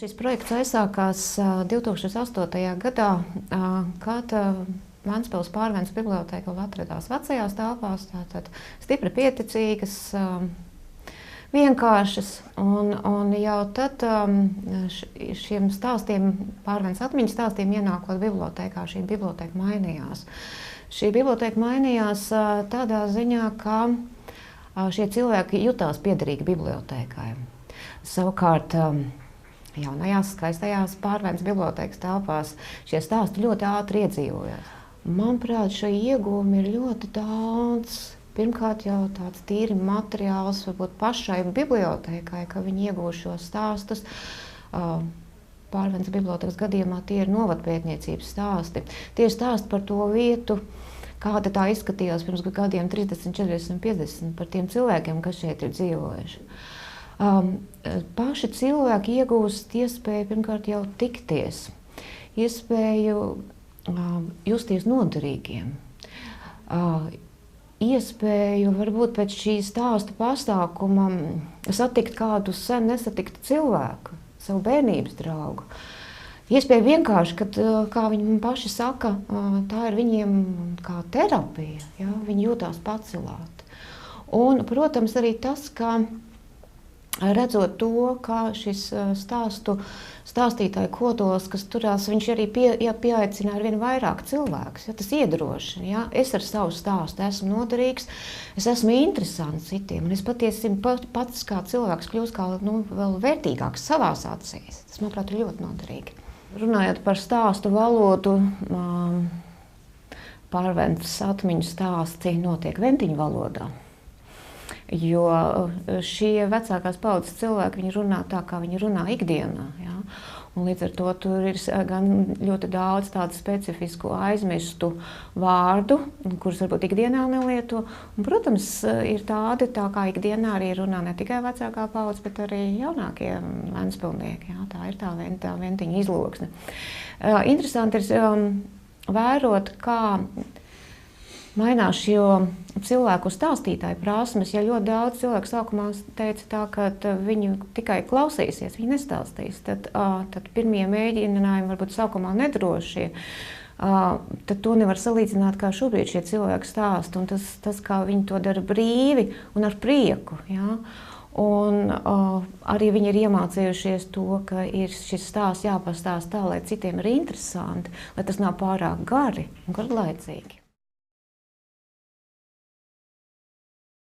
Šis projekts aizsākās 2008. gadā, kad Ventspils Pārvences bibliotēka atradās vecajās telpās, tātad stipri pieticīgas, vienkāršas, un jau tad šiem stāstiem, Pārvences atmiņas stāstiem ienākot bibliotēkā, šī bibliotēka mainījās. Šī bibliotēka mainījās tādā ziņā, ka šie cilvēki jutās piederīgi bibliotēkai. Savukārt, jaunajās, skaistajās Pārvences bibliotēkas telpās šie stāsti ļoti ātri iedzīvojās. Manuprāt, šie iegūmi ir ļoti daudz. Pirmkārt, jau tāds tīri materiāls, varbūt pašai bibliotēkai, ka viņi iegūst šos stāstus. Pārvences bibliotēkas gadījumā tie ir novadpētniecības stāsti. Tie ir stāsti par to vietu, kāda tā izskatījās pirms gadiem 30, 40, 50, par tiem cilvēkiem, kas šeit ir dzīvojuši. Paši cilvēki iegūst iespēju pirmkārt jau tikties, iespēju justies noderīgiem, iespēju varbūt pēc šī stāsta pasākuma satikt kādu sen nesatiktu cilvēku, savu bērnības draugu. Iespēja vienkārši, kad, kā viņi paši saka, tā ir viņiem kā terapija, ja? Viņi jūtās pacelāti. Un, protams, arī tas, ka redzot to, kā šis stāstītāju kodols, kas turās, viņš arī pieaicina ar vien vairāk cilvēkus. Ja, tas iedrošina. Ja? Es ar savu stāstu esmu noderīgs, es esmu interesants citiem, un es patiesībā pats kā cilvēks kļūst kā vēl vērtīgāks savās acīs. Tas, manuprāt, ir ļoti noderīgi. Runājot par stāstu valodu, Pārvences atmiņu stāsti notiek ventiņu valodā. Jo šie vecākās paudzes cilvēki, viņi runā tā, kā viņi runā ikdienā. Ja? Un līdz ar to tur ir gan ļoti daudz tādu specifisku aizmirstu vārdu, kurus varbūt ikdienā nelieto. Un, protams, ir tādi, tā kā ikdienā arī runā ne tikai vecākā paudze, bet arī jaunākie ventspilnieki. Ja? Tā ir tā ventiņa izloksne. Interesanti ir vērot, kā mainās šo cilvēku stāstītāju prasmes. Ja ļoti daudz cilvēku sākumā teica tā, ka viņi tikai klausīsies, viņi nestāstīs, tad pirmie mēģinājumi varbūt sākumā nedrošie, tad to nevar salīdzināt, kā šobrīd šie cilvēki stāsta, un tas kā viņi to dara brīvi un ar prieku. Ja? Un arī viņi ir iemācījušies to, ka ir šis stāsts jāpastāst tā, lai citiem ir interesanti, lai tas nav pārāk gari un garlaicīgi.